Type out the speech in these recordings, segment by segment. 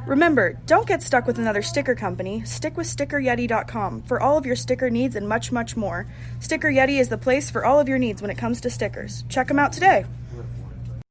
Remember, don't get stuck with another sticker company. Stick with StickerYeti.com for all of your sticker needs and much, much more. Sticker Yeti is the place for all of your needs when it comes to stickers. Check them out today.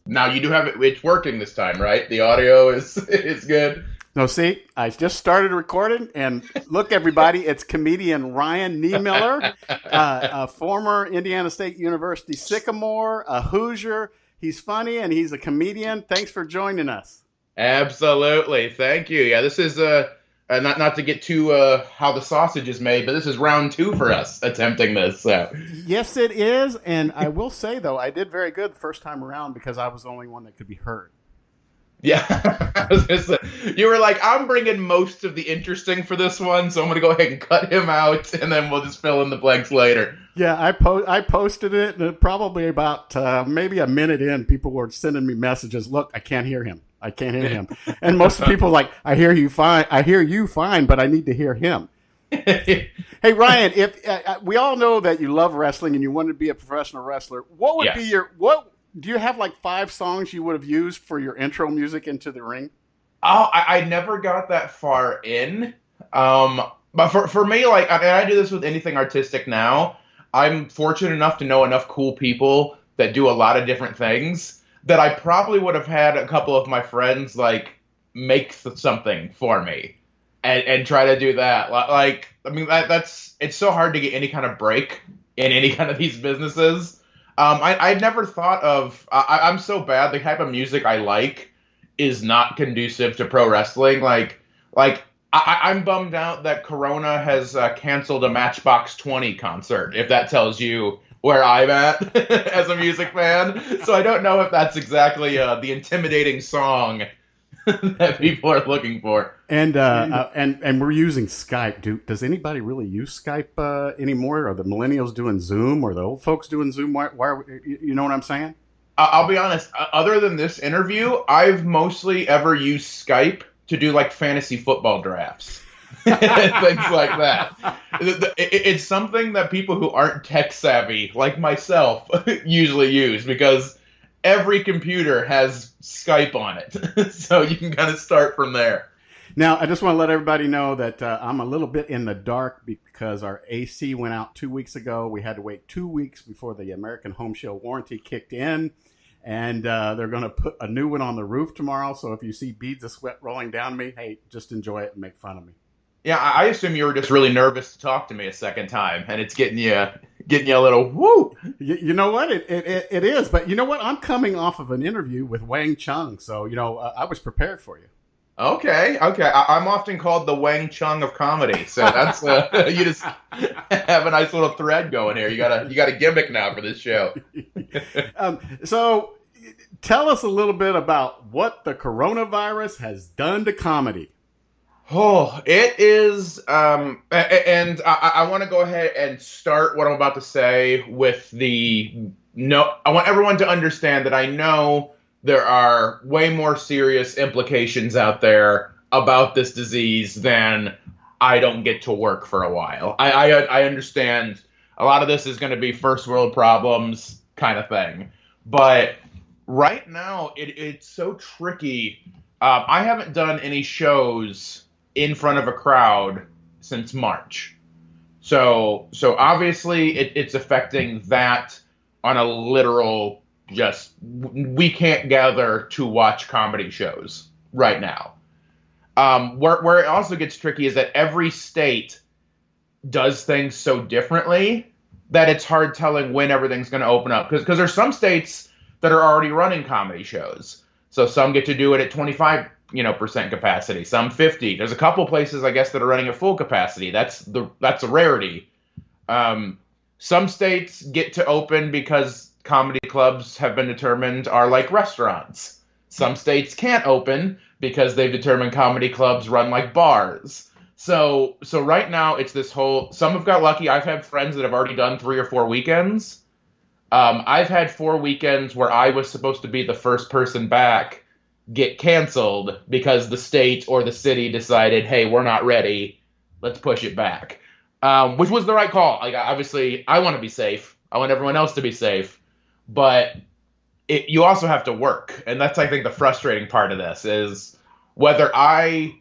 Now you do have it. It's working this time, right? The audio is good. No, see, I just started recording, and look, everybody, it's comedian Ryan Niemiller, a former Indiana State University Sycamore, a Hoosier. He's funny, and he's a comedian. Thanks for joining us. Absolutely. Thank you. Yeah, this is not to get too how the sausage is made, but this is round 2 for us attempting this. So. Yes, it is. And I will say, though, I did very good the first time around because I was the only one that could be heard. Yeah. I was gonna say, you were like, I'm bringing most of the interesting for this one, so I'm going to go ahead and cut him out, and then we'll just fill in the blanks later. Yeah, I posted it, and probably about maybe a minute in, people were sending me messages. Look, I can't hear him. I can't hear him. And most people are like, I hear you fine, but I need to hear him. Hey, Ryan, if we all know that you love wrestling and you want to be a professional wrestler, what would be do you have like 5 songs you would have used for your intro music into the ring? Oh, I never got that far in. But for me, like, and I do this with anything artistic now, I'm fortunate enough to know enough cool people that do a lot of different things that I probably would have had a couple of my friends like make something for me and try to do that. Like, I mean, it's so hard to get any kind of break in any kind of these businesses. I'd never thought of, I'm so bad. The type of music I like is not conducive to pro wrestling. Like I'm bummed out that Corona has canceled a Matchbox 20 concert, if that tells you where I'm at as a music fan. So I don't know if that's exactly the intimidating song that people are looking for. And we're using Skype. Does anybody really use Skype anymore? Are the millennials doing Zoom, or the old folks doing Zoom? Why you know what I'm saying? I'll be honest. Other than this interview, I've mostly ever used Skype to do like fantasy football drafts. Things like that. It's something that people who aren't tech savvy, like myself, usually use because every computer has Skype on it. So you can kind of start from there. Now, I just want to let everybody know that I'm a little bit in the dark because our AC went out 2 weeks ago. We had to wait 2 weeks before the American Home Show warranty kicked in. And they're going to put a new one on the roof tomorrow. So if you see beads of sweat rolling down me, hey, just enjoy it and make fun of me. Yeah, I assume you were just really nervous to talk to me a second time, and it's getting you a little woo. You know what? It is. But you know what? I'm coming off of an interview with Wang Chung. So, I was prepared for you. Okay. I'm often called the Wang Chung of comedy. So that's you just have a nice little thread going here. You got a gimmick now for this show. So tell us a little bit about what the coronavirus has done to comedy. Oh, it is, and I want to go ahead and start what I'm about to say with I want everyone to understand that I know there are way more serious implications out there about this disease than I don't get to work for a while. I understand a lot of this is going to be first world problems kind of thing, but right now it's so tricky. I haven't done any shows in front of a crowd since March. So obviously it's affecting that on a literal, we can't gather to watch comedy shows right now. Where it also gets tricky is that every state does things so differently that it's hard telling when everything's going to open up. Because there's some states that are already running comedy shows. So some get to do it at 25% capacity, some 50. There's a couple places, I guess, that are running at full capacity. That's a rarity. Some states get to open because comedy clubs have been determined are like restaurants. Some states can't open because they've determined comedy clubs run like bars. So right now it's this whole, some have got lucky. I've had friends that have already done 3 or 4 weekends. I've had 4 weekends where I was supposed to be the first person back get canceled because the state or the city decided, hey, we're not ready. Let's push it back. Which was the right call. Like, obviously, I want to be safe. I want everyone else to be safe. But you also have to work. And that's, I think, the frustrating part of this is Whether I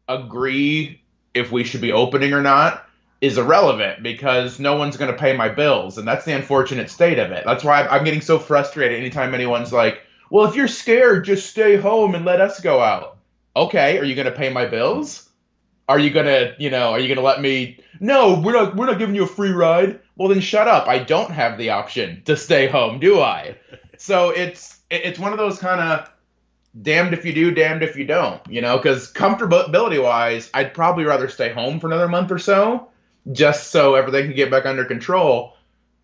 agree if we should be opening or not is irrelevant because no one's going to pay my bills. And that's the unfortunate state of it. That's why I'm getting so frustrated anytime anyone's like, well, if you're scared, just stay home and let us go out. Okay, are you going to pay my bills? Are you going to, are you going to let me? No, we're not giving you a free ride. Well, then shut up. I don't have the option to stay home, do I? So it's one of those kind of damned if you do, damned if you don't, because comfortability wise, I'd probably rather stay home for another month or so, just so everything can get back under control.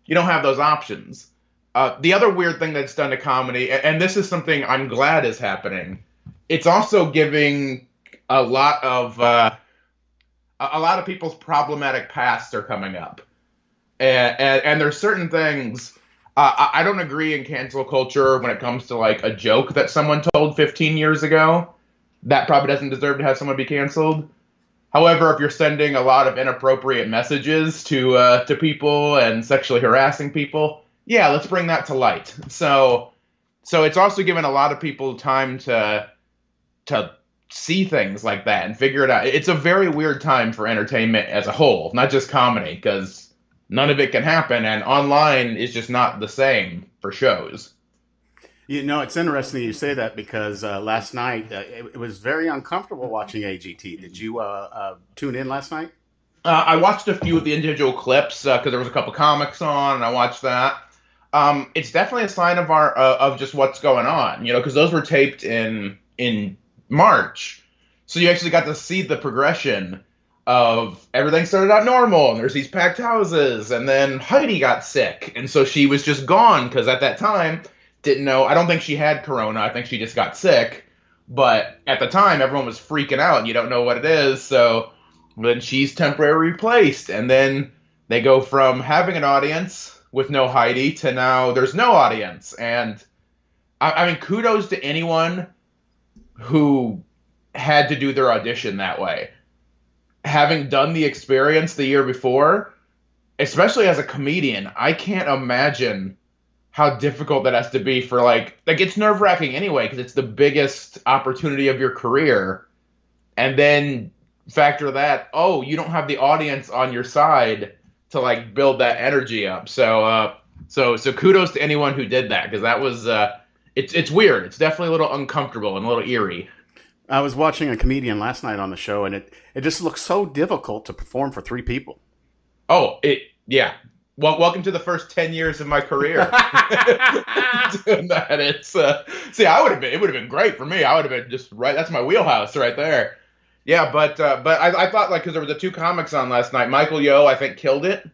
You don't have those options. The other weird thing that's done to comedy, and this is something I'm glad is happening, it's also giving a lot of people's problematic pasts are coming up, and there's certain things. I don't agree in cancel culture when it comes to like a joke that someone told 15 years ago. That probably doesn't deserve to have someone be canceled. However, if you're sending a lot of inappropriate messages to people and sexually harassing people, yeah, let's bring that to light. So it's also given a lot of people time to see things like that and figure it out. It's a very weird time for entertainment as a whole, not just comedy, because none of it can happen, and online is just not the same for shows. It's interesting you say that because last night it was very uncomfortable watching AGT. Did you tune in last night? I watched a few of the individual clips because there was a couple comics on, and I watched that. It's definitely a sign of just what's going on, because those were taped in March, so you actually got to see the progression of everything started out normal, and there's these packed houses, and then Heidi got sick, and so she was just gone, because at that time, didn't know, I don't think she had corona, I think she just got sick, but at the time, everyone was freaking out, and you don't know what it is, so then she's temporarily replaced, and then they go from having an audience with no Heidi to now there's no audience, and I mean, kudos to anyone who had to do their audition that way. Having done the experience the year before, especially as a comedian, I can't imagine how difficult that has to be for like it's nerve-wracking anyway, because it's the biggest opportunity of your career. And then factor that, you don't have the audience on your side to like build that energy up. So kudos to anyone who did that, because that was it's weird. It's definitely a little uncomfortable and a little eerie. I was watching a comedian last night on the show, and it just looks so difficult to perform for three people. Yeah. Well, welcome to the first 10 years of my career. Doing that, it would have been great for me. I would have been just right. That's my wheelhouse right there. Yeah, but I thought because there was the two comics on last night. Michael Yo, I think, killed it.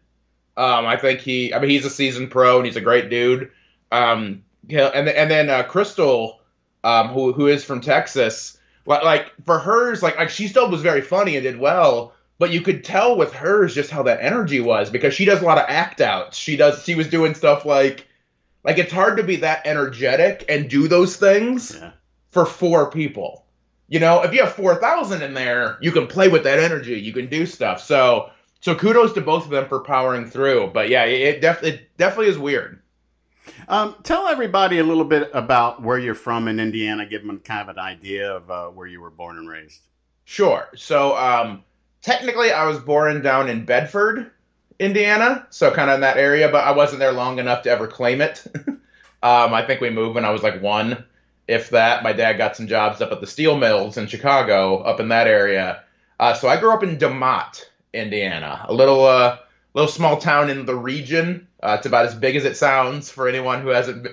I think he's a seasoned pro and he's a great dude. And then Crystal, who is from Texas. Like for hers, like she still was very funny and did well, but you could tell with hers just how that energy was, because she does a lot of act outs. She was doing stuff like it's hard to be that energetic and do those things for four people. If you have 4,000 in there, you can play with that energy. You can do stuff. So kudos to both of them for powering through. But yeah, it definitely is weird. Tell everybody a little bit about where you're from in Indiana. Give them kind of an idea of where you were born and raised. Sure. So technically, I was born down in Bedford, Indiana, so kind of in that area, but I wasn't there long enough to ever claim it. I think we moved when I was like 1, if that. My dad got some jobs up at the steel mills in Chicago, up in that area. So I grew up in DeMott, Indiana, a little small town in the region. It's about as big as it sounds for anyone who hasn't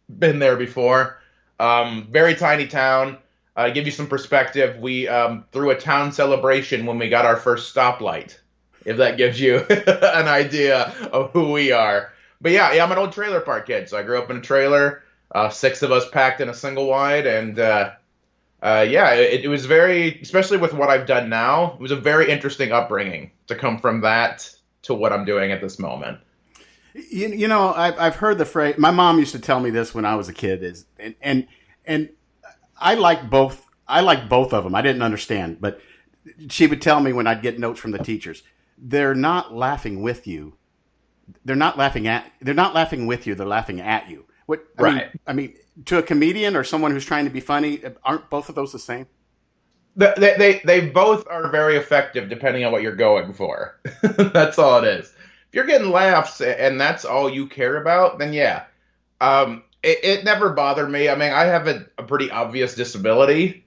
been there before. Very tiny town. Give you some perspective, we threw a town celebration when we got our first stoplight, if that gives you an idea of who we are. But yeah, I'm an old trailer park kid, so I grew up in a trailer, 6 of us packed in a single wide, and it was very, especially with what I've done now, it was a very interesting upbringing to come from that to what I'm doing at this moment. I've heard the phrase. My mom used to tell me this when I was a kid. And I like both. I like both of them. I didn't understand, but she would tell me when I'd get notes from the teachers, they're not laughing with you. They're not laughing with you. They're laughing at you. I mean, to a comedian or someone who's trying to be funny, aren't both of those the same? They both are very effective depending on what you're going for. That's all it is. If you're getting laughs and that's all you care about, then yeah. It never bothered me. I mean, I have a pretty obvious disability.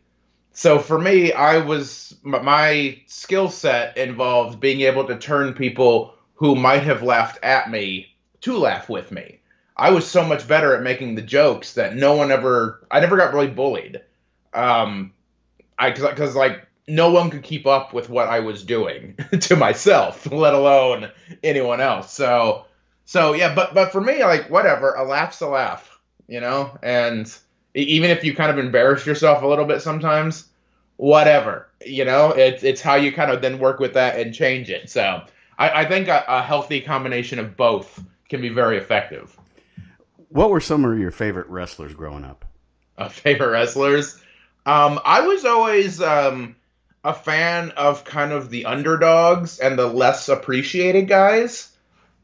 So for me, my skill set involved being able to turn people who might have laughed at me to laugh with me. I was so much better at making the jokes that I never got really bullied. Um, because like no one could keep up with what I was doing to myself, let alone anyone else. So yeah, but for me, like whatever, a laugh's a laugh, and even if you kind of embarrass yourself a little bit sometimes, whatever, it's how you kind of then work with that and change it. So I think a healthy combination of both can be very effective. What were some of your favorite wrestlers growing up? Favorite wrestlers? I was always a fan of kind of the underdogs and the less appreciated guys.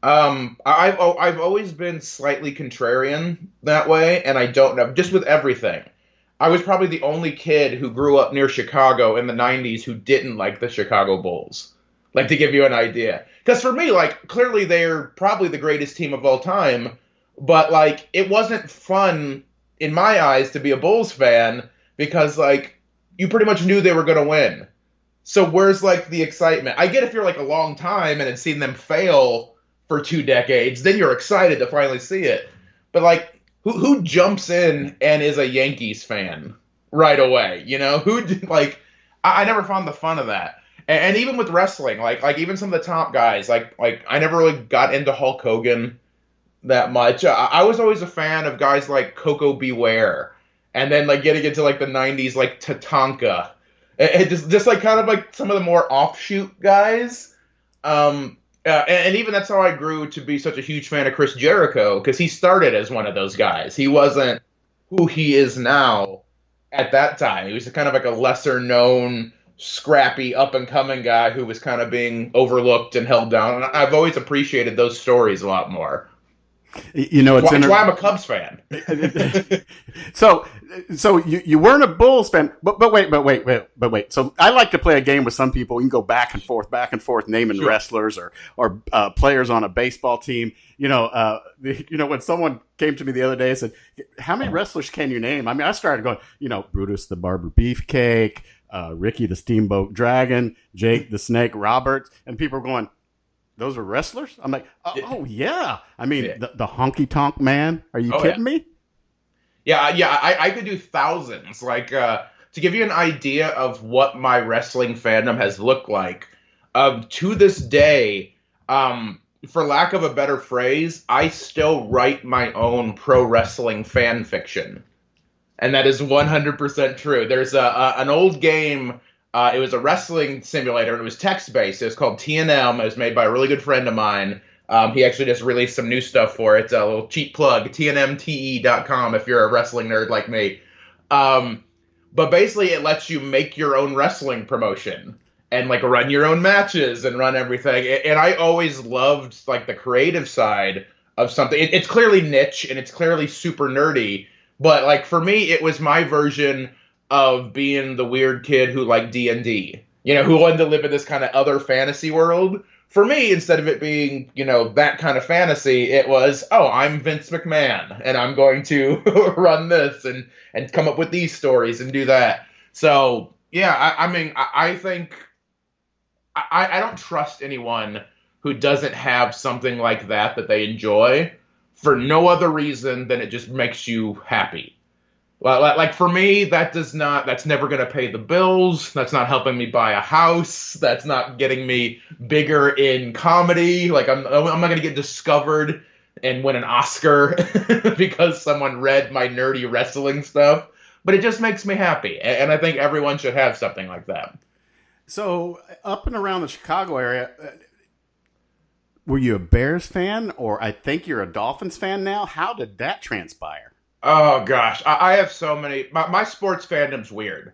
I've always been slightly contrarian that way, and I don't know, just with everything. I was probably the only kid who grew up near Chicago in the 90s who didn't like the Chicago Bulls. Like, to give you an idea. Because for me, like, clearly they're probably the greatest team of all time, but, like, it wasn't fun, in my eyes, to be a Bulls fan because, like, you pretty much knew they were going to win. So where's, like, the excitement? I get if you're, like, a long time and had seen them fail for 2 decades, then you're excited to finally see it. But, like, who jumps in and is a Yankees fan right away? I never found the fun of that. And even with wrestling, like even some of the top guys, like I never really got into Hulk Hogan that much. I was always a fan of guys like Coco Beware, and then like getting into like the 90s, like Tatanka, and just like kind of like some of the more offshoot guys. And even that's how I grew to be such a huge fan of Chris Jericho, because he started as one of those guys. He wasn't who he is now at that time. He was kind of like a lesser known, scrappy, up and coming guy who was kind of being overlooked and held down. And I've always appreciated those stories a lot more. That's why I'm a Cubs fan. So you weren't a Bulls fan, but wait. So I like to play a game with some people. You can go back and forth, naming Sure. wrestlers or players on a baseball team. When someone came to me the other day and said, "How many wrestlers can you name?" I mean, I started going, Brutus the Barber Beefcake, Ricky the Steamboat Dragon, Jake the Snake Roberts, and people were going, "Those are wrestlers?" I'm like, oh yeah. I mean, Yeah. the Honky Tonk Man. Are you kidding me? Yeah, I could do thousands. Like, to give you an idea of what my wrestling fandom has looked like, to this day, for lack of a better phrase, I still write my own pro wrestling fan fiction. And that is 100% true. There's an old game. It was a wrestling simulator, and it was text-based. It was called TNM. It was made by a really good friend of mine. He actually just released some new stuff for it. A little cheap plug, tnmte.com if you're a wrestling nerd like me. But basically, it lets you make your own wrestling promotion and, like, run your own matches and run everything. And I always loved, like, the creative side of something. It's clearly niche, and it's clearly super nerdy. But, like, for me, it was my version of being the weird kid who liked D&D, who wanted to live in this kind of other fantasy world. For me, instead of it being, that kind of fantasy, it was, oh, I'm Vince McMahon, and I'm going to run this and come up with these stories and do that. So, yeah, I think I don't trust anyone who doesn't have something like that they enjoy for no other reason than it just makes you happy. Well, like for me, that's never going to pay the bills. That's not helping me buy a house. That's not getting me bigger in comedy. Like I'm not going to get discovered and win an Oscar because someone read my nerdy wrestling stuff. But it just makes me happy. And I think everyone should have something like that. So up and around the Chicago area, were you a Bears fan, or I think you're a Dolphins fan now? How did that transpire? Oh, gosh. I have so many. My sports fandom's weird.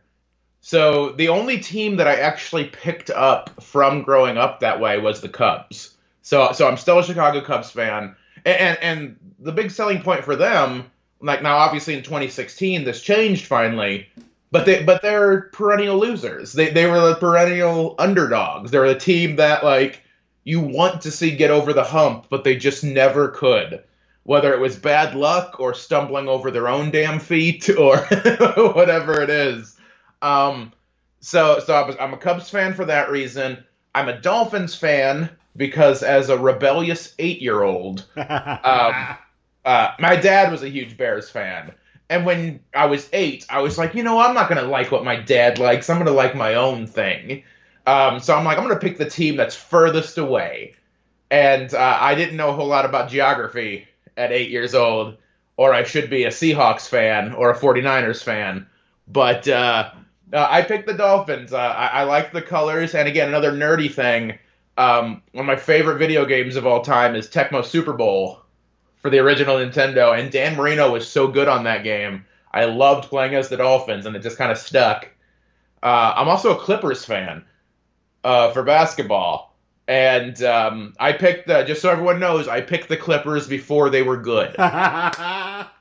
So the only team that I actually picked up from growing up that way was the Cubs. So I'm still a Chicago Cubs fan. And the big selling point for them, like now obviously in 2016, this changed finally. they're perennial losers. They were the perennial underdogs. They were the team that like you want to see get over the hump, but they just never could. Whether it was bad luck or stumbling over their own damn feet or whatever it is. So I'm a Cubs fan for that reason. I'm a Dolphins fan because as a rebellious 8-year-old, my dad was a huge Bears fan. And when I was 8, I was like, I'm not going to like what my dad likes. I'm going to like my own thing. So I'm like, I'm going to pick the team that's furthest away. And I didn't know a whole lot about geography at 8 years old, or I should be a Seahawks fan or a 49ers fan. But I picked the Dolphins. I like the colors. And again, another nerdy thing. One of my favorite video games of all time is Tecmo Super Bowl for the original Nintendo, and Dan Marino was so good on that game. I loved playing as the Dolphins, and it just kind of stuck. I'm also a Clippers fan for basketball, and I picked just so everyone knows, I picked the Clippers before they were good. I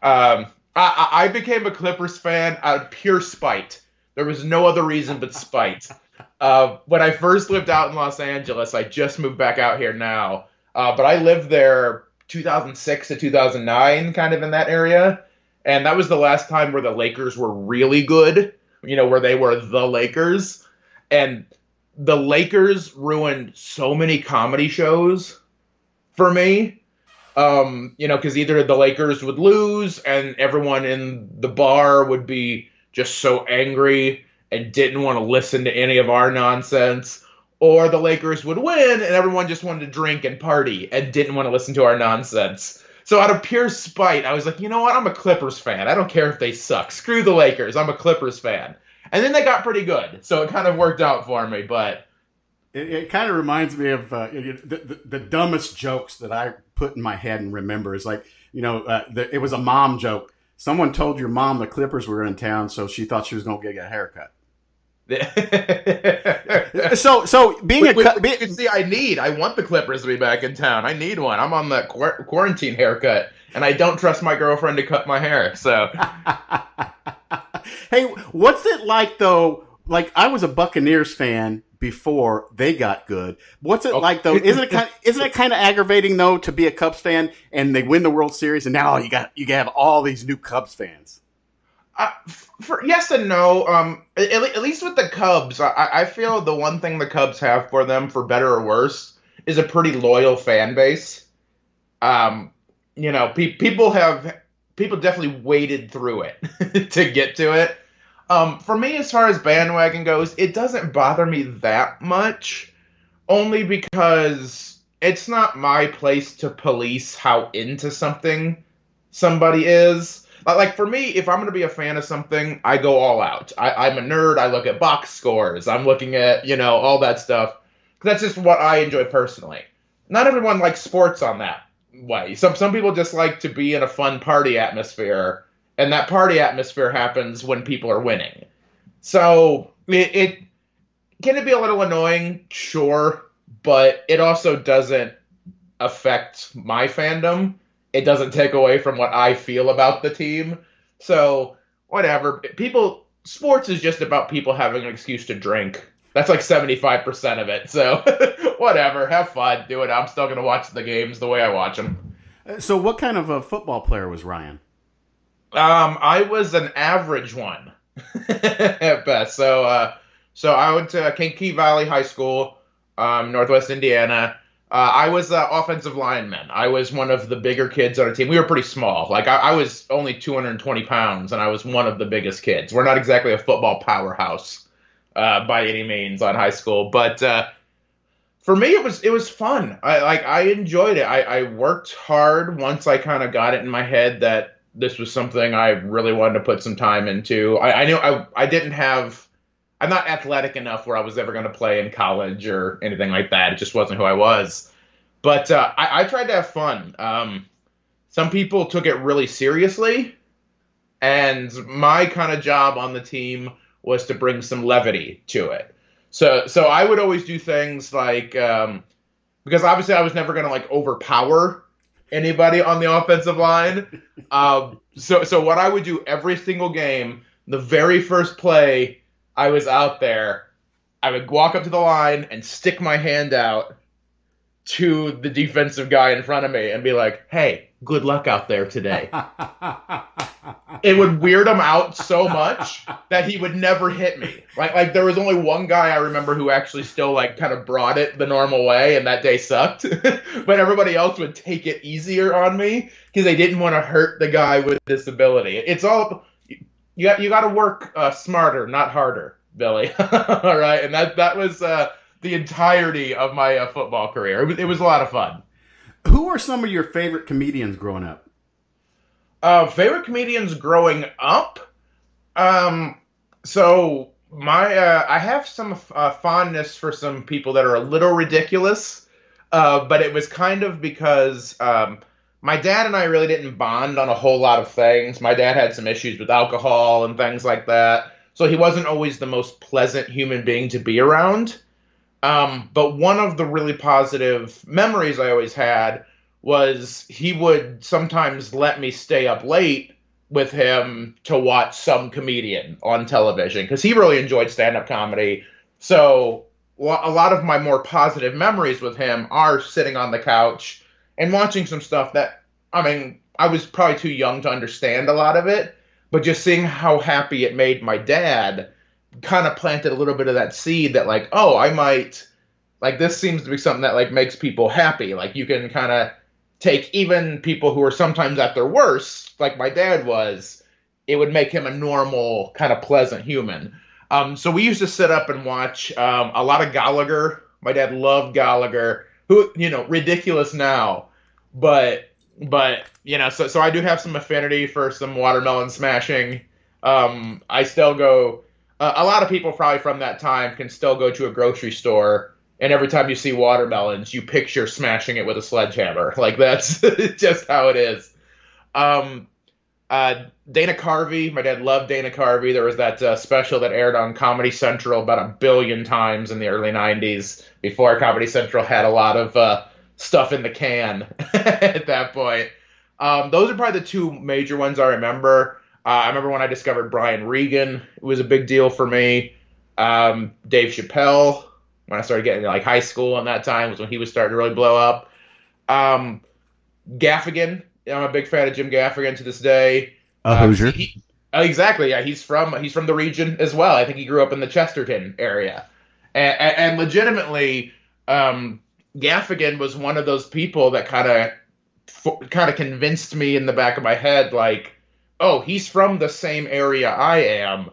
became a Clippers fan out of pure spite. There was no other reason but spite. When I first lived out in Los Angeles, I just moved back out here now, but I lived there 2006 to 2009, kind of in that area. And that was the last time where the Lakers were really good, where they were the Lakers. And the Lakers ruined so many comedy shows for me, because either the Lakers would lose and everyone in the bar would be just so angry and didn't want to listen to any of our nonsense, or the Lakers would win and everyone just wanted to drink and party and didn't want to listen to our nonsense. So out of pure spite, I was like, you know what? I'm a Clippers fan. I don't care if they suck. Screw the Lakers. I'm a Clippers fan. And then they got pretty good. So it kind of worked out for me. But it kind of reminds me of the dumbest jokes that I put in my head and remember is like, it was a mom joke. Someone told your mom the Clippers were in town, so she thought she was going to get a haircut. So being you see, I want the Clippers to be back in town. I need one. I'm on that quarantine haircut, and I don't trust my girlfriend to cut my hair. So, hey, what's it like though? Like I was a Buccaneers fan before they got good. What's it like though? Isn't it kind of aggravating though to be a Cubs fan and they win the World Series and now you have all these new Cubs fans? For yes and no. At least with the Cubs, I feel the one thing the Cubs have for them, for better or worse, is a pretty loyal fan base. People definitely waded through it to get to it. For me, as far as bandwagon goes, it doesn't bother me that much, only because it's not my place to police how into something somebody is. Like, for me, if I'm going to be a fan of something, I go all out. I'm a nerd. I look at box scores. I'm looking at, all that stuff. That's just what I enjoy personally. Not everyone likes sports on that way. Some people just like to be in a fun party atmosphere, and that party atmosphere happens when people are winning. So, can it be a little annoying? Sure. But it also doesn't affect my fandom. It doesn't take away from what I feel about the team. So, whatever. Sports is just about people having an excuse to drink. That's like 75% of it. So, whatever. Have fun. Do it. I'm still going to watch the games the way I watch them. So, what kind of a football player was Ryan? I was an average one at best. So I went to Kankakee Valley High School, Northwest Indiana. I was the offensive lineman. I was one of the bigger kids on our team. We were pretty small. Like I was only 220 pounds, and I was one of the biggest kids. We're not exactly a football powerhouse by any means on high school, but for me it was fun. I enjoyed it. I worked hard once I kind of got it in my head that this was something I really wanted to put some time into. I knew I'm not athletic enough where I was ever going to play in college or anything like that. It just wasn't who I was. But I tried to have fun. Some people took it really seriously, and my kind of job on the team was to bring some levity to it. So I would always do things like, because obviously I was never going to like overpower anybody on the offensive line. So what I would do every single game, the very first play I was out there, I would walk up to the line and stick my hand out to the defensive guy in front of me and be like, hey, good luck out there today. It would weird him out so much that he would never hit me. Like there was only one guy I remember who actually still like kind of brought it the normal way, and that day sucked. But everybody else would take it easier on me because they didn't want to hurt the guy with disability. It's all you got to work smarter, not harder, Billy. All right, and that was the entirety of my football career. It was a lot of fun. Who are some of your favorite comedians growing up? Favorite comedians growing up? So I have some fondness for some people that are a little ridiculous, but it was kind of because my dad and I really didn't bond on a whole lot of things. My dad had some issues with alcohol and things like that, so he wasn't always the most pleasant human being to be around. But one of the really positive memories I always had was he would sometimes let me stay up late with him to watch some comedian on television because he really enjoyed stand-up comedy. So a lot of my more positive memories with him are sitting on the couch and watching some stuff that, I mean, I was probably too young to understand a lot of it, but just seeing how happy it made my dad kind of planted a little bit of that seed that like, oh, I might, like, this seems to be something that like makes people happy. Like you can kind of take even people who are sometimes at their worst, like my dad was, it would make him a normal, kind of pleasant human. So we used to sit up and watch a lot of Gallagher. My dad loved Gallagher, who, ridiculous now, but so I do have some affinity for some watermelon smashing. I still go, a lot of people probably from that time can still go to a grocery store, and every time you see watermelons, you picture smashing it with a sledgehammer. Like, that's just how it is. Dana Carvey, my dad loved Dana Carvey. There was that special that aired on Comedy Central about 1 billion times in the early 90s, before Comedy Central had a lot of stuff in the can at that point. Those are probably the two major ones I remember. I remember when I discovered Brian Regan. It was a big deal for me. Dave Chappelle, when I started getting to like high school, and that time was when he was starting to really blow up. Gaffigan, I'm a big fan of Jim Gaffigan to this day. Hoosier. Exactly, yeah. He's from the region as well. I think he grew up in the Chesterton area, and legitimately, Gaffigan was one of those people that kind of convinced me in the back of my head, like, oh, he's from the same area I am.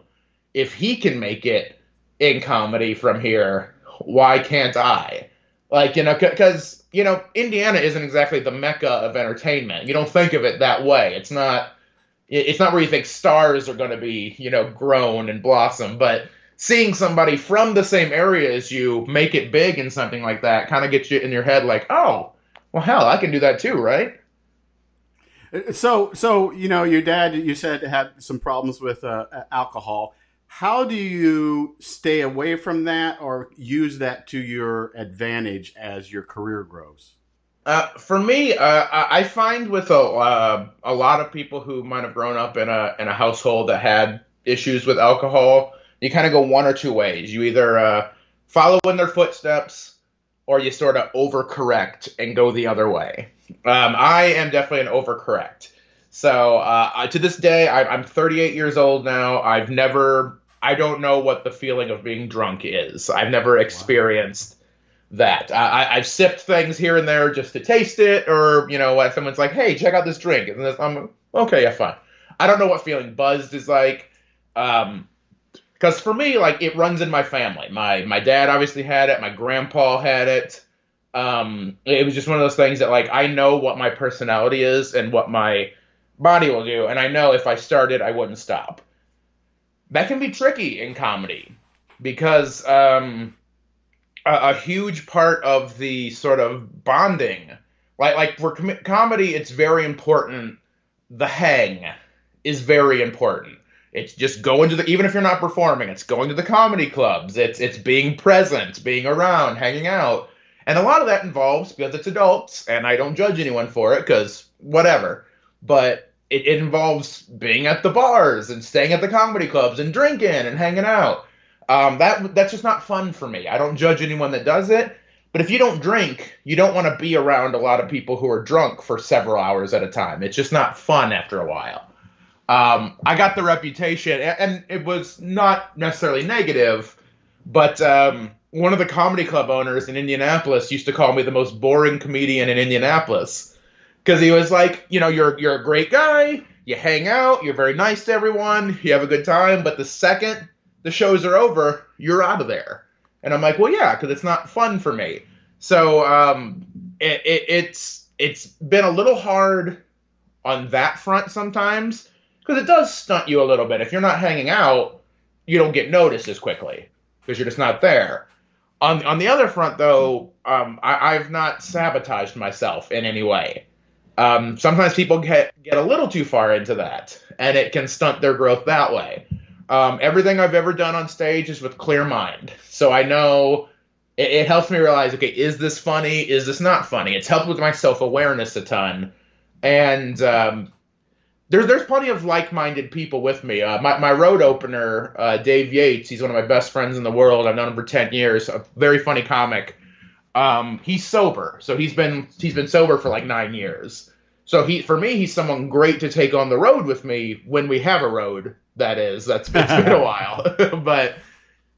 If he can make it in comedy from here, why can't I? Like, because, Indiana isn't exactly the mecca of entertainment. You don't think of it that way. It's not where you think stars are going to be, grown and blossom. But seeing somebody from the same area as you make it big in something like that kind of gets you in your head like, oh, well, hell, I can do that too, right? So your dad, you said, had some problems with alcohol. How do you stay away from that or use that to your advantage as your career grows? For me, I find with a lot of people who might have grown up in a household that had issues with alcohol, you kind of go one or two ways. You either follow in their footsteps, or you sort of overcorrect and go the other way. I am definitely an overcorrect. So to this day, I'm 38 years old now. I don't know what the feeling of being drunk is. I've never experienced that. I've sipped things here and there just to taste it, or, when someone's like, hey, check out this drink. And I'm okay, yeah, fine. I don't know what feeling buzzed is like. Because for me, like, it runs in my family. My dad obviously had it. My grandpa had it. It was just one of those things that, like, I know what my personality is and what my body will do. And I know if I started, I wouldn't stop. That can be tricky in comedy because a huge part of the sort of bonding, like for comedy, it's very important. The hang is very important. It's just going to even if you're not performing, it's going to the comedy clubs. It's being present, being around, hanging out. And a lot of that involves, because it's adults, and I don't judge anyone for it, because whatever. But it involves being at the bars and staying at the comedy clubs and drinking and hanging out. That's just not fun for me. I don't judge anyone that does it, but if you don't drink, you don't want to be around a lot of people who are drunk for several hours at a time. It's just not fun after a while. I got the reputation, and it was not necessarily negative, but one of the comedy club owners in Indianapolis used to call me the most boring comedian in Indianapolis. Because he was like, you're a great guy, you hang out, you're very nice to everyone, you have a good time, but the second the shows are over, you're out of there. And I'm like, well, yeah, because it's not fun for me. So it's been a little hard on that front sometimes, because it does stunt you a little bit. If you're not hanging out, you don't get noticed as quickly, because you're just not there. On the other front, though, I've not sabotaged myself in any way. Sometimes people get a little too far into that, and it can stunt their growth that way. Everything I've ever done on stage is with clear mind. So I know it helps me realize, okay, is this funny? Is this not funny? It's helped with my self-awareness a ton. And there's plenty of like-minded people with me. My road opener, Dave Yates, he's one of my best friends in the world. I've known him for 10 years, a very funny comic. He's sober, so he's been sober for like 9 years. So for me, he's someone great to take on the road with me when we have a road. It's been a while, but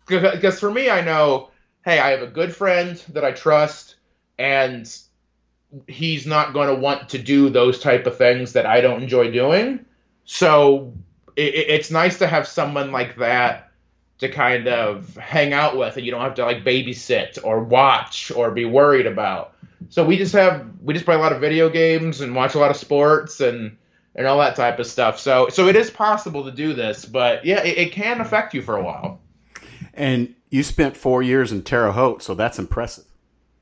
because for me, I know, hey, I have a good friend that I trust, and he's not going to want to do those type of things that I don't enjoy doing. So it's nice to have someone like that to kind of hang out with, and you don't have to like babysit or watch or be worried about. So we just play a lot of video games and watch a lot of sports and all that type of stuff. So it is possible to do this, but yeah, it can affect you for a while. And you spent 4 years in Terre Haute, so that's impressive.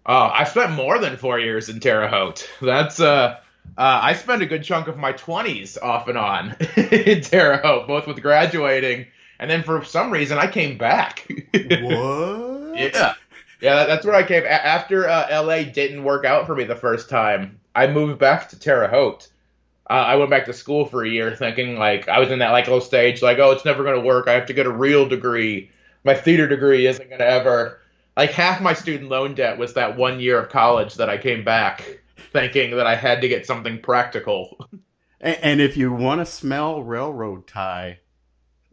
I spent more than 4 years in Terre Haute. That's I spent a good chunk of my 20s off and on in Terre Haute, both with graduating. And then for some reason, I came back. What? Yeah, that's where I came. After LA didn't work out for me the first time, I moved back to Terre Haute. I went back to school for a year thinking, like, I was in that like little stage, like, oh, it's never going to work. I have to get a real degree. My theater degree isn't going to ever. Like, half my student loan debt was that 1 year of college that I came back thinking that I had to get something practical. And if you want to smell railroad tie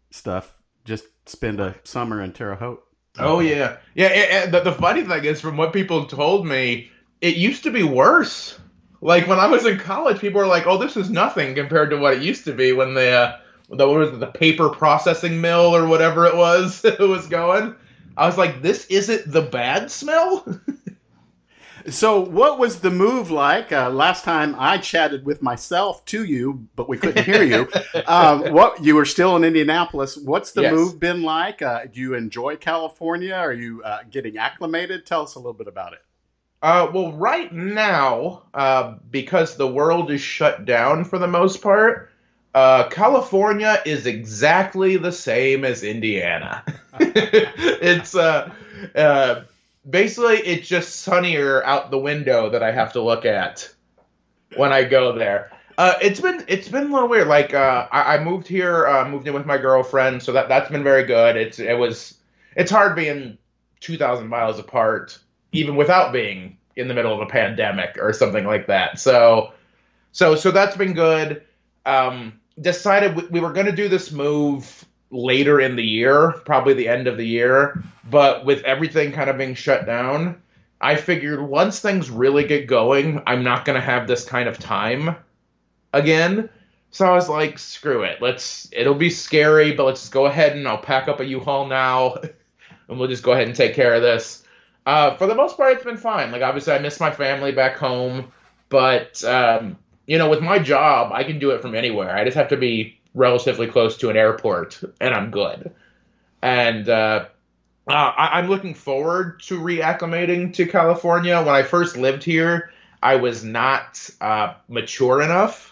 stuff, just spend a summer in Terre Haute. Oh, yeah. Yeah, and the funny thing is, from what people told me, it used to be worse. Like, when I was in college, people were like, oh, this is nothing compared to what it used to be when the paper processing mill or whatever it was going. I was like, this isn't the bad smell? So what was the move like? Last time I chatted with myself to you, but we couldn't hear you. You were still in Indianapolis. What's the move been like? Do you enjoy California? Are you getting acclimated? Tell us a little bit about it. Well, right now, because the world is shut down for the most part, California is exactly the same as Indiana. It's basically it's just sunnier out the window that I have to look at when I go there. It's been a little weird. Like I moved here, moved in with my girlfriend, so that's been very good. It's hard being 2,000 miles apart, even without being in the middle of a pandemic or something like that. So that's been good. Decided we were going to do this move later in the year, probably the end of the year, but with everything kind of being shut down, I figured once things really get going, I'm not going to have this kind of time again. So I was like, screw it. It'll be scary, but let's just go ahead and I'll pack up a U-Haul now and we'll just go ahead and take care of this. For the most part, it's been fine. Like, obviously I miss my family back home, but with my job, I can do it from anywhere. I just have to be relatively close to an airport, and I'm good. And I'm looking forward to reacclimating to California. When I first lived here, I was not mature enough.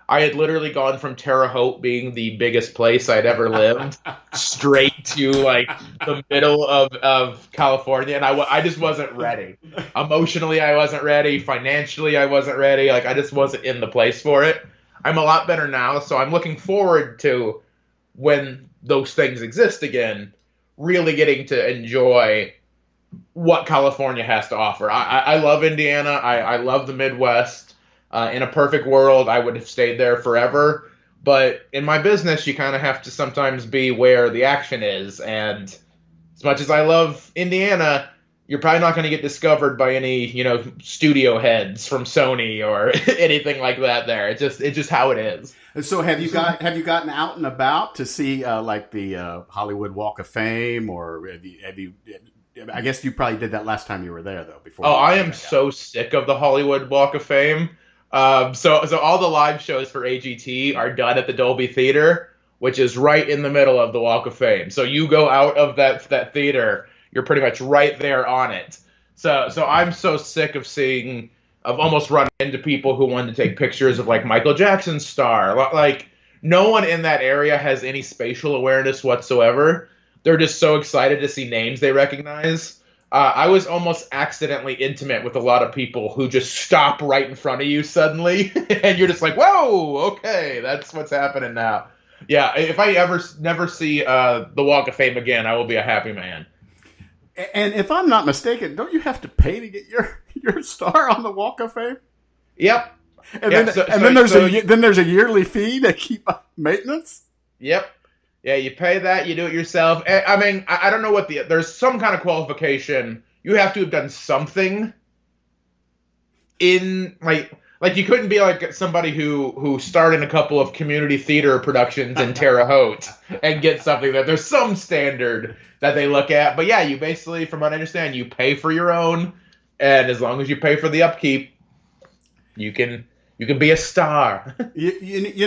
I had literally gone from Terre Haute being the biggest place I'd ever lived straight to like the middle of California, and I just wasn't ready. Emotionally, I wasn't ready. Financially, I wasn't ready. Like, I just wasn't in the place for it. I'm a lot better now, so I'm looking forward to when those things exist again, really getting to enjoy what California has to offer. I love Indiana. I love the Midwest. In a perfect world, I would have stayed there forever. But in my business, you kind of have to sometimes be where the action is. And as much as I love Indiana, you're probably not going to get discovered by any, studio heads from Sony or anything like that there. It's just how it is. And so have you gotten out and about to see like the Hollywood Walk of Fame, or have you I guess you probably did that last time you were there, though. Before. Oh, I am so sick of the Hollywood Walk of Fame. So all the live shows for AGT are done at the Dolby Theater, which is right in the middle of the Walk of Fame. So you go out of that theater, you're pretty much right there on it. So I'm so sick of almost running into people who wanted to take pictures of like Michael Jackson's star. Like no one in that area has any spatial awareness whatsoever. They're just so excited to see names they recognize. I was almost accidentally intimate with a lot of people who just stop right in front of you suddenly, and you're just like, whoa, okay, that's what's happening now. Yeah, if I ever never see the Walk of Fame again, I will be a happy man. And if I'm not mistaken, don't you have to pay to get your star on the Walk of Fame? Yep. And then there's a yearly fee to keep up maintenance? Yep. Yeah, you pay that, you do it yourself. I mean, I don't know there's some kind of qualification. You have to have done something in, like you couldn't be like somebody who starred in a couple of community theater productions in Terre Haute and get something that there's some standard that they look at. But yeah, you basically, from what I understand, you pay for your own, and as long as you pay for the upkeep, you can be a star. we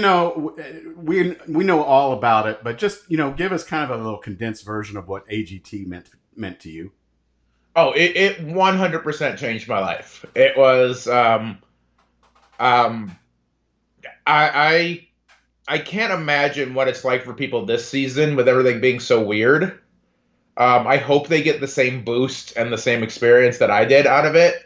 know all about it, but just give us kind of a little condensed version of what AGT meant to you. Oh, it 100% changed my life. It was I can't imagine what it's like for people this season with everything being so weird. I hope they get the same boost and the same experience that I did out of it.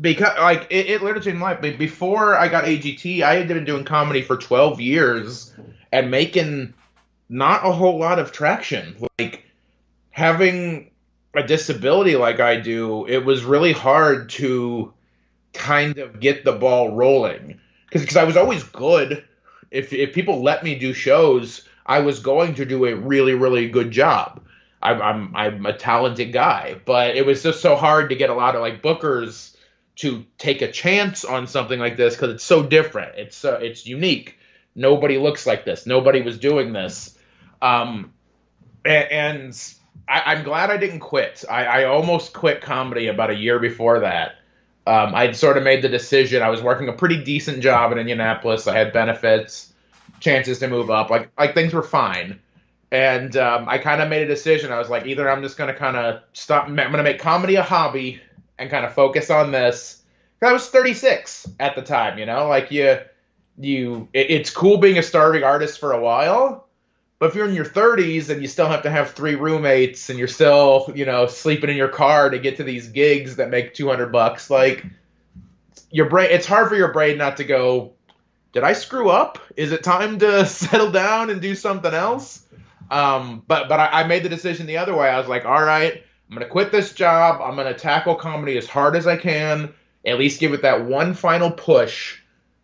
Because like it literally changed my life. Before I got AGT, I had been doing comedy for 12 years and making not a whole lot of traction. Like having a disability like I do, it was really hard to kind of get the ball rolling. Because I was always good. If people let me do shows, I was going to do a really, really good job. I'm a talented guy, but it was just so hard to get a lot of like bookers to take a chance on something like this because it's so different. It's unique. Nobody looks like this. Nobody was doing this. And I'm glad I didn't quit. I almost quit comedy about a year before that. I'd sort of made the decision. I was working a pretty decent job in Indianapolis. I had benefits, chances to move up. Like things were fine. And I kind of made a decision. I was like, either I'm just going to kind of stop. I'm going to make comedy a hobby and kind of focus on this. I was 36 at the time, like it's cool being a starving artist for a while, but if you're in your 30s and you still have to have 3 roommates and you're still, sleeping in your car to get to these gigs that make $200, like your brain, it's hard for your brain not to go, did I screw up? Is it time to settle down and do something else? But I made the decision the other way. I was like, all right, I'm going to quit this job. I'm going to tackle comedy as hard as I can, at least give it that one final push,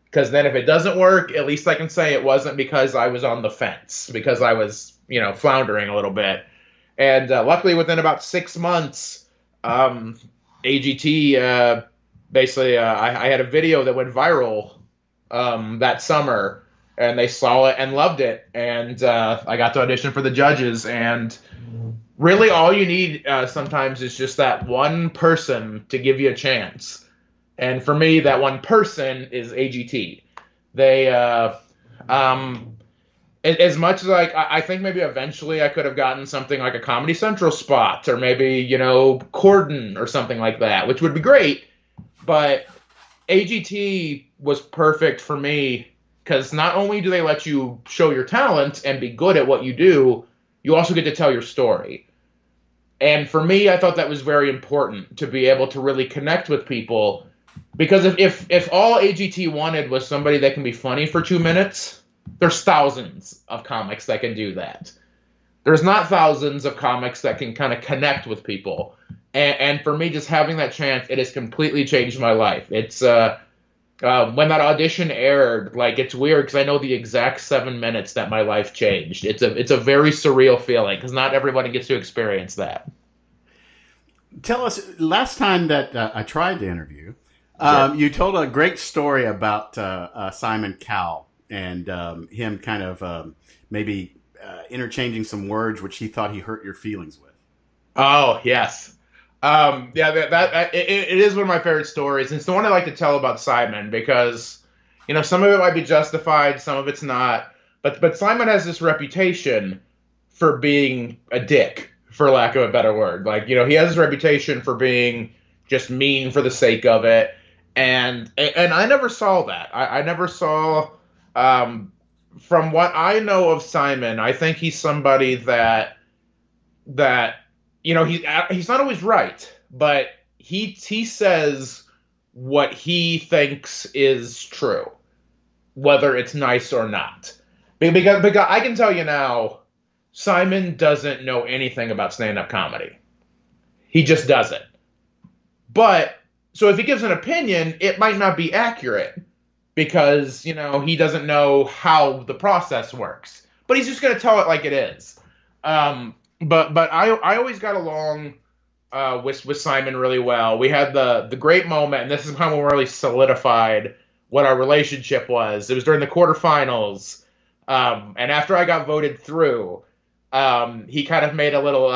because then if it doesn't work, at least I can say it wasn't because I was on the fence, because I was, floundering a little bit. And luckily, within about 6 months, AGT, basically, I had a video that went viral that summer, and they saw it and loved it. And I got to audition for the judges, and really, all you need sometimes is just that one person to give you a chance. And for me, that one person is AGT. They, as much as I think maybe eventually I could have gotten something like a Comedy Central spot, or maybe, Corden or something like that, which would be great. But AGT was perfect for me because not only do they let you show your talent and be good at what you do, you also get to tell your story. And for me, I thought that was very important, to be able to really connect with people Because if all AGT wanted was somebody that can be funny for 2 minutes, there's thousands of comics that can do that. There's not thousands of comics that can kind of connect with people. And for me, just having that chance, it has completely changed my life. It's when that audition aired, like, it's weird because I know the exact 7 minutes that my life changed. It's a very surreal feeling because not everybody gets to experience that. Tell us, last time that I tried to interview, Sure. you told a great story about Simon Cowell and him kind of maybe interchanging some words which he thought he hurt your feelings with. Oh, yes. Yeah, it is one of my favorite stories. And it's the one I like to tell about Simon because, some of it might be justified, some of it's not. But Simon has this reputation for being a dick, for lack of a better word. Like, he has this reputation for being just mean for the sake of it. And I never saw that. I never saw, from what I know of Simon, I think he's somebody that he's not always right, but he says what he thinks is true, whether it's nice or not. Because I can tell you now, Simon doesn't know anything about stand-up comedy. He just doesn't. But, so if he gives an opinion, it might not be accurate because, he doesn't know how the process works. But he's just going to tell it like it is. But I always got along with Simon really well. We had the great moment, and this is how we really solidified what our relationship was. It was during the quarterfinals, and after I got voted through, he kind of made a little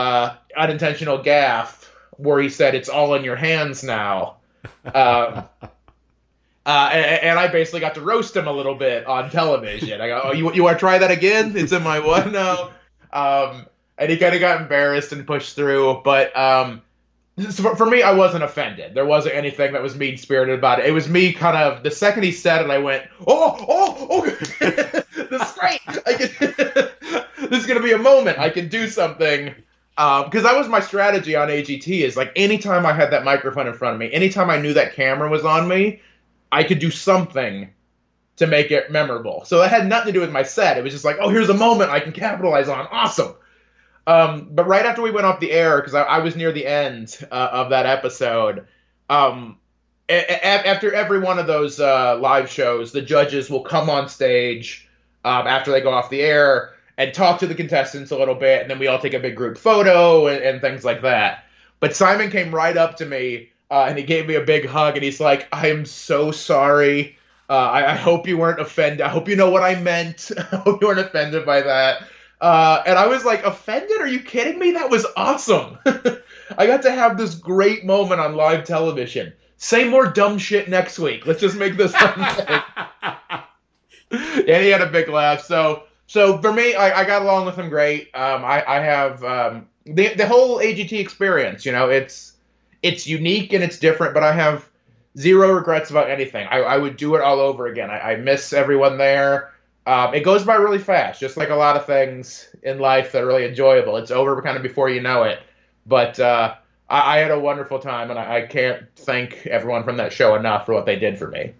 unintentional gaffe where he said, "It's all in your hands now." And I basically got to roast him a little bit on television. I go, "Oh, you want to try that again? It's in my what now?" And he kind of got embarrassed and pushed through. But for me, I wasn't offended. There wasn't anything that was mean-spirited about it. It was me kind of, the second he said it, I went, oh, this is great. This is going to be a moment. I can do something. Because that was my strategy on AGT, is like anytime I had that microphone in front of me, anytime I knew that camera was on me, I could do something to make it memorable. So it had nothing to do with my set. It was just like, oh, here's a moment I can capitalize on. Awesome. But right after we went off the air, because I was near the end of that episode, after every one of those live shows, the judges will come on stage after they go off the air and talk to the contestants a little bit, and then we all take a big group photo and things like that. But Simon came right up to me, and he gave me a big hug, and he's like, "I am so sorry. I hope you weren't offended. I hope you know what I meant. I hope you weren't offended by that." And I was like, offended? Are you kidding me? That was awesome. I got to have this great moment on live television. Say more dumb shit next week. Let's just make this fun. And he had a big laugh. So for me, I got along with him great. I have the whole AGT experience. It's unique and it's different, but I have zero regrets about anything. I would do it all over again. I miss everyone there. It goes by really fast, just like a lot of things in life that are really enjoyable. It's over kind of before you know it. But I had a wonderful time, and I can't thank everyone from that show enough for what they did for me.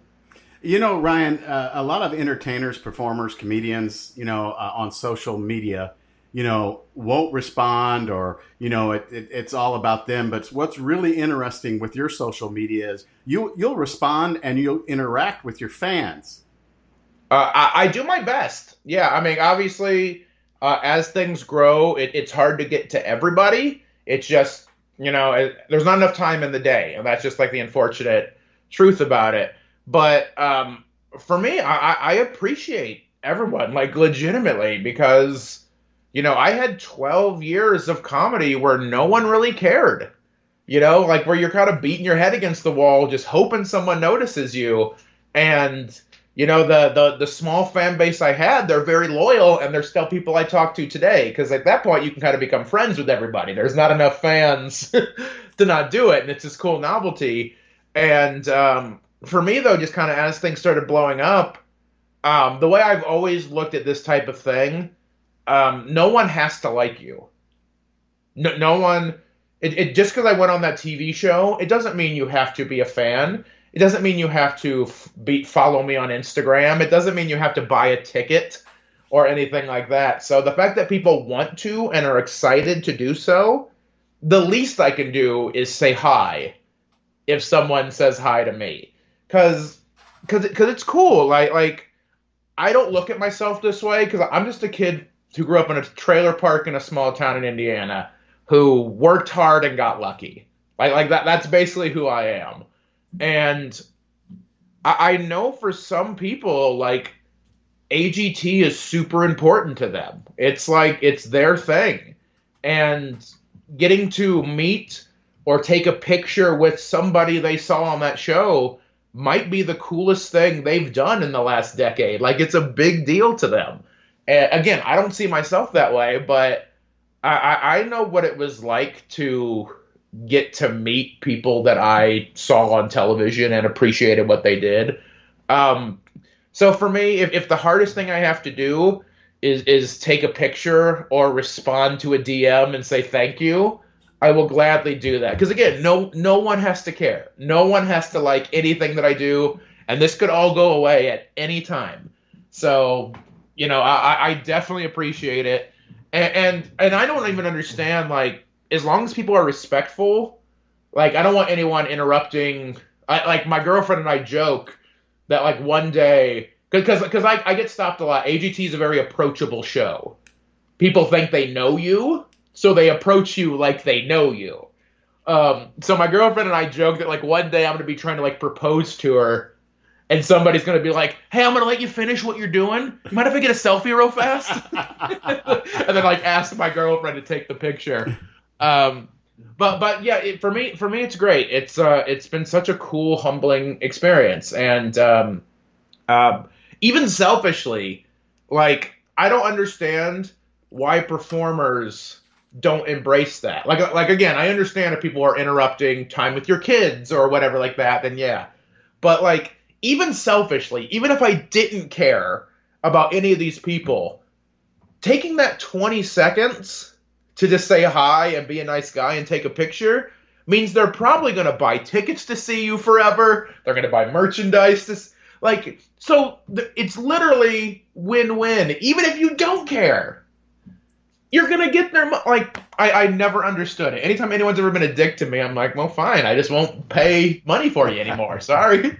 Ryan, a lot of entertainers, performers, comedians, on social media, won't respond, or, it's all about them. But what's really interesting with your social media is you'll respond and you'll interact with your fans. I do my best. Yeah, I mean, obviously, as things grow, it's hard to get to everybody. It's just, there's not enough time in the day, and that's just like the unfortunate truth about it. But for me, I appreciate everyone, like, legitimately, because, I had 12 years of comedy where no one really cared. Like, where you're kind of beating your head against the wall, just hoping someone notices you. And the small fan base I had, they're very loyal, and they're still people I talk to today, because at that point you can kind of become friends with everybody. There's not enough fans to not do it, and it's this cool novelty. And for me, though, just kind of as things started blowing up, the way I've always looked at this type of thing, no one has to like you. No one. Just because I went on that TV show, it doesn't mean you have to be a fan. It doesn't mean you have to follow me on Instagram. It doesn't mean you have to buy a ticket or anything like that. So the fact that people want to and are excited to do so, the least I can do is say hi if someone says hi to me. Because it's cool. Like I don't look at myself this way because I'm just a kid who grew up in a trailer park in a small town in Indiana who worked hard and got lucky. Like that's basically who I am. And I know for some people, like, AGT is super important to them. It's like, it's their thing. And getting to meet or take a picture with somebody they saw on that show might be the coolest thing they've done in the last decade. Like, it's a big deal to them. And again, I don't see myself that way, but I know what it was like to get to meet people that I saw on television and appreciated what they did. So for me, if the hardest thing I have to do is take a picture or respond to a DM and say thank you, I will gladly do that. Because again, no one has to care. No one has to like anything that I do, and this could all go away at any time. So, I definitely appreciate it. And I don't even understand, like, as long as people are respectful, like, I don't want anyone interrupting. Like, my girlfriend and I joke that, like, one day, because I get stopped a lot. AGT is a very approachable show. People think they know you, so they approach you like they know you. So my girlfriend and I joke that, like, one day I'm going to be trying to, like, propose to her, and somebody's going to be like, hey, I'm going to let you finish what you're doing. You mind if I get a selfie real fast? And then, like, ask my girlfriend to take the picture. But yeah, for me, it's great. It's been such a cool, humbling experience. And even selfishly, like, I don't understand why performers don't embrace that. Like again, I understand if people are interrupting time with your kids or whatever like that, then yeah. But like, even selfishly, even if I didn't care about any of these people, taking that 20 seconds to just say hi and be a nice guy and take a picture means they're probably going to buy tickets to see you forever. They're going to buy merchandise. So it's literally win-win. Even if you don't care, you're going to get their money. Like, I never understood it. Anytime anyone's ever been a dick to me, I'm like, well, fine. I just won't pay money for you anymore. Sorry.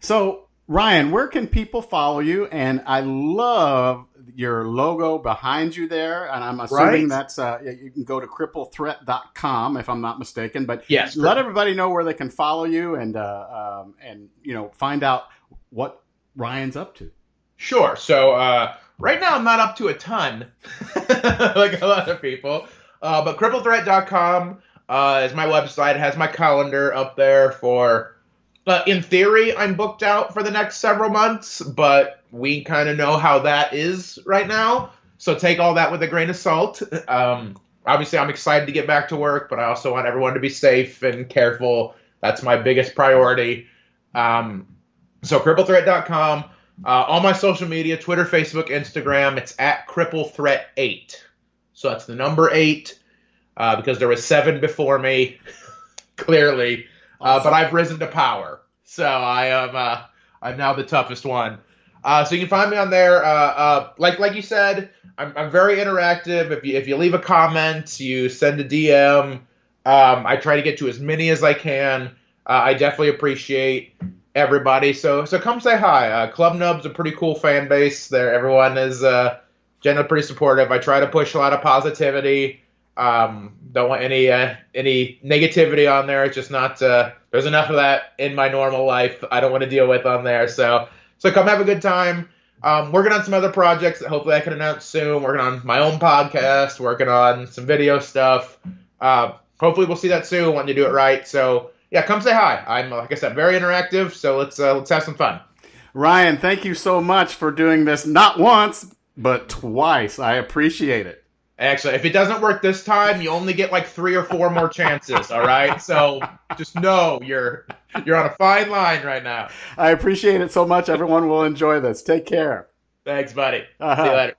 So, Ryan, where can people follow you? And I love your logo behind you there, and I'm assuming that's you can go to cripplethreat.com if I'm not mistaken. But yes, let everybody know where they can follow you and find out what Ryan's up to. Sure. So right now I'm not up to a ton, like a lot of people. But cripplethreat.com is my website. It has my calendar up there for. In theory, I'm booked out for the next several months, but we kind of know how that is right now. So take all that with a grain of salt. Obviously, I'm excited to get back to work, but I also want everyone to be safe and careful. That's my biggest priority. So cripplethreat.com. All my social media, Twitter, Facebook, Instagram, it's at cripplethreat8. So that's the number 8, because there was 7 before me, clearly. But I've risen to power, so I'm now the toughest one. So you can find me on there. Like you said, I'm very interactive. If you leave a comment, you send a DM. I try to get to as many as I can. I definitely appreciate everybody. So come say hi. Club Nub's a pretty cool fan base. There, everyone is generally pretty supportive. I try to push a lot of positivity. Don't want any negativity on there. It's just not, there's enough of that in my normal life I don't want to deal with on there. So come have a good time. Working on some other projects that hopefully I can announce soon. Working on my own podcast, working on some video stuff. Hopefully we'll see that soon when you do it right. So yeah, come say hi. I'm, like I said, very interactive. So let's have some fun. Ryan, thank you so much for doing this. Not once, but twice. I appreciate it. Actually, if it doesn't work this time, you only get like 3 or 4 more chances, all right? So just know you're on a fine line right now. I appreciate it so much. Everyone will enjoy this. Take care. Thanks, buddy. See you later.